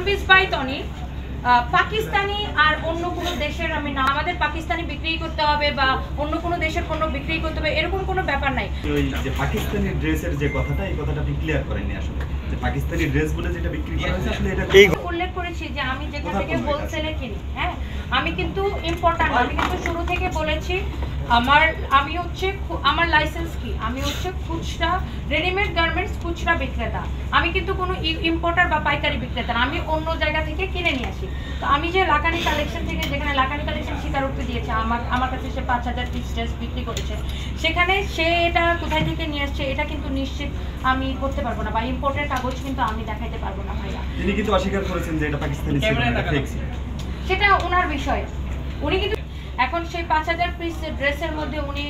সানবিজ by Tony Pakistani আর অন্য কোনো দেশের আমি না আমাদের পাকিস্তানি বিক্রি করতে হবে বা অন্য কোনো দেশের পণ্য বিক্রি করতে হবে এরকম কোনো ব্যাপার নাই। ওই যে পাকিস্তানি ড্রেসের যে কথাটা এই কথাটা আপনি ক্লিয়ার করেননি আসলে যে পাকিস্তানি ড্রেস বলে যেটা বিক্রি করা হচ্ছে আসলে এটা উল্লেখ করেছি যে আমি যেখান থেকে হোলসেলে কিনি, হ্যাঁ আমি কিন্তু ইম্পর্টেন্ট আমি কিন্তু শুরু থেকে বলেছি আমি হচ্ছে আমার লাইসেন্স কি, আমি হচ্ছে খুচরা রেডিমেড গার্মেন্টস খুচরা বিক্রেতা, আমি কিন্তু কোনো ইম্পোর্টার বা পাইকারি বিক্রেতা না, আমি অন্য জায়গা থেকে কিনে নিয়ে আসি। তো আমি যে লাকানি কালেকশন থেকে যেখানে লাকানি কালেকশন স্বীকারোক্তি দিয়েছে আমার কাছে সে 5000 পিস ড্রেস বিক্রি করেছে, সেখানে সে এটা কোথায় থেকে নিয়ে আসছে এটা কিন্তু নিশ্চিত আমি করতে পারবো না বা ইম্পোর্টের কাগজ কিন্তু আমি দেখাইতে পারবো না ভাইয়া। তিনি কিন্তু অস্বীকার করেছেন যে এটা পাকিস্তানি ছিল, এটা ফেক ছিল। সেটা ওনার বিষয়, উনি কিন্তু এখন সেই 5000 পিস ড্রেসের মধ্যে উনি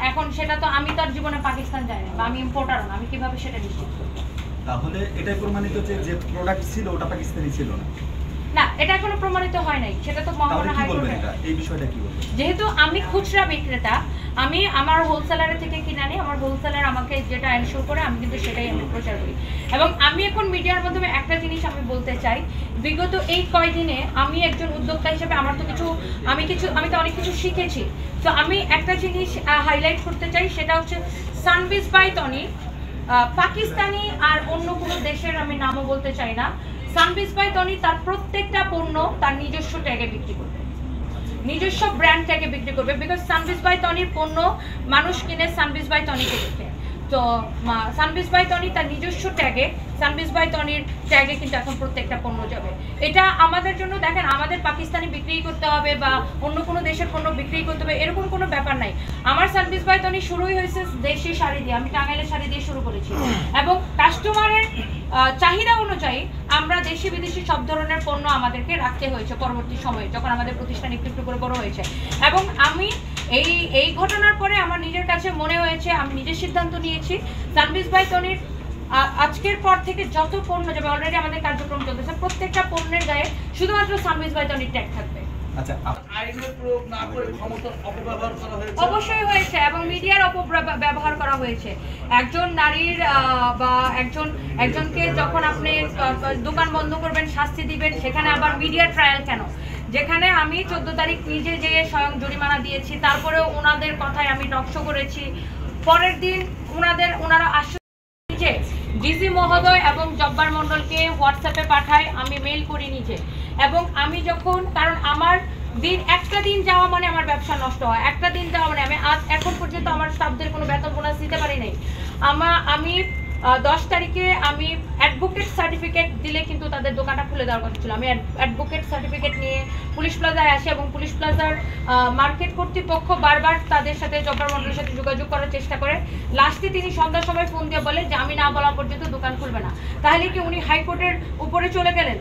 এখন সেটা তো আমি তার জীবনে পাকিস্তান যাই না বা আমি ইম্পোর্টারও না, আমি কিভাবে সেটা নিশ্চিত করব? তাহলে এটাই প্রমাণিত যে প্রোডাক্ট ছিল ওটা পাকিস্তানি ছিল না। না, এটা এখনো প্রমাণিত হয় নাই, সেটা তো মহামান্য হাইকোর্টে। এই বিষয়টা কি বলবেন? যেহেতু আমি খুচরা বিক্রেতা, আমি আমার হোলসেলারের থেকে কিনে আনি, আমার হোলসেলার আমাকে যেটা এনশিওর করে আমি কিন্তু সেটাই আমি প্রচার করি। এবং আমি এখন মিডিয়ার মাধ্যমে একটা জিনিস আমি বলতে চাই, বিগত এই কয়দিনে আমি একজন উদ্যোক্তা হিসেবে আমার তো আমি তো অনেক কিছু শিখেছি। তো আমি একটা জিনিস হাইলাইট করতে চাই, সেটা হচ্ছে সানবিজ বাই টনি পাকিস্তানি আর অন্য কোনো দেশের আমি নামও বলতে চাই না, সানবিজ বাই টনি তার প্রত্যেকটা পণ্য তার নিজস্ব ট্যাগে বিক্রি করবে, নিজস্ব ব্র্যান্ড ট্যাগে বিক্রি করবে। বিকজ সানবিজ বাই টনির পণ্য মানুষ কিনে সানবিজ বাই টনিকে দেখে, তো সানবিজ বাই টনি তার নিজস্ব ট্যাগে সানবিজ বাই টনির ট্যাগে কিন্তু এখন প্রত্যেকটা পণ্য যাবে। এটা আমাদের জন্য দেখেন আমাদের পাকিস্তানি বিক্রি করতে হবে বা অন্য কোনো দেশের পণ্য বিক্রি করতে হবে এরকম কোনো ব্যাপার নাই। আমার সানবিজ বাই টনি শুরুই হয়েছে দেশি শাড়ি দিয়ে, আমি টাঙ্গাইলের শাড়ি দিয়ে শুরু করেছি এবং কাস্টমারের চাহিদা অনুযায়ী আমরা দেশি বিদেশি সব ধরনের পণ্য আমাদেরকে রাখতে হয়েছে পরবর্তী সময়ে যখন আমাদের প্রতিষ্ঠান একটু একটু করে বড় হয়েছে। এবং আমি এই ঘটনার পরে আমার নিজের কাছে মনে হয়েছে, আমি নিজের সিদ্ধান্ত নিয়েছি সানবিজ বাই টনির আজকের পর থেকে যত পণ্য যাবে, অলরেডি আমাদের কার্যক্রম চলতেছে, প্রত্যেকটা পণ্যের গায়ে শুধুমাত্র সানবিজ বাই টনির ট্যাগ থাকবে। আচ্ছা, আইনের প্রয়োগ না করে ক্ষমতার অপব্যবহার করা হয়েছে। অবশ্যই হয়েছে এবং মিডিয়ার অপব্যবহার করা হয়েছে। একজন নারীর বা একজনকে যখন আপনি দোকান বন্ধ করবেন, শাস্তি দিবেন, সেখানে আবার মিডিয়ার ট্রায়াল কেন? যেখানে আমি 14 তারিখ নিজে যেয়ে স্বয়ং জরিমানা দিয়েছি, তারপরেও ওনাদের কথায় আমি টকশো করেছি, পরের দিন ওনারা যে ডিসি মহোদয় এবং জব্বার মণ্ডলকে হোয়াটসঅ্যাপে পাঠায়, আমি মেইল করি নিজে। এবং আমি যখন, কারণ আমার একটা দিন যাওয়া মানে আমার ব্যবসা নষ্ট হয়, একটা দিন যাওয়া মানে আমি এখন পর্যন্ত আমার স্টাফদের কোনো বেতন বোনাস দিতে পারি নাই। আমি 10 তারিখে আমি অ্যাডভোকেট সার্টিফিকেট দিলে কিন্তু তাদের দোকানটা খুলে দেওয়ার কথা ছিল। আমি অ্যাডভোকেট সার্টিফিকেট নিয়ে পুলিশ প্লাজায় আসি এবং পুলিশ প্লাজার মার্কেট কর্তৃপক্ষ বারবার তাদের সাথে জব্বার মণ্ডলের সাথে যোগাযোগ করার চেষ্টা করে। লাস্টে তিনি সন্ধ্যার সময় ফোন দিয়ে বলে যে আমি না বলা পর্যন্ত দোকান খুলবে না। তাহলে কি উনি হাইকোর্টের উপরে চলে গেলেন?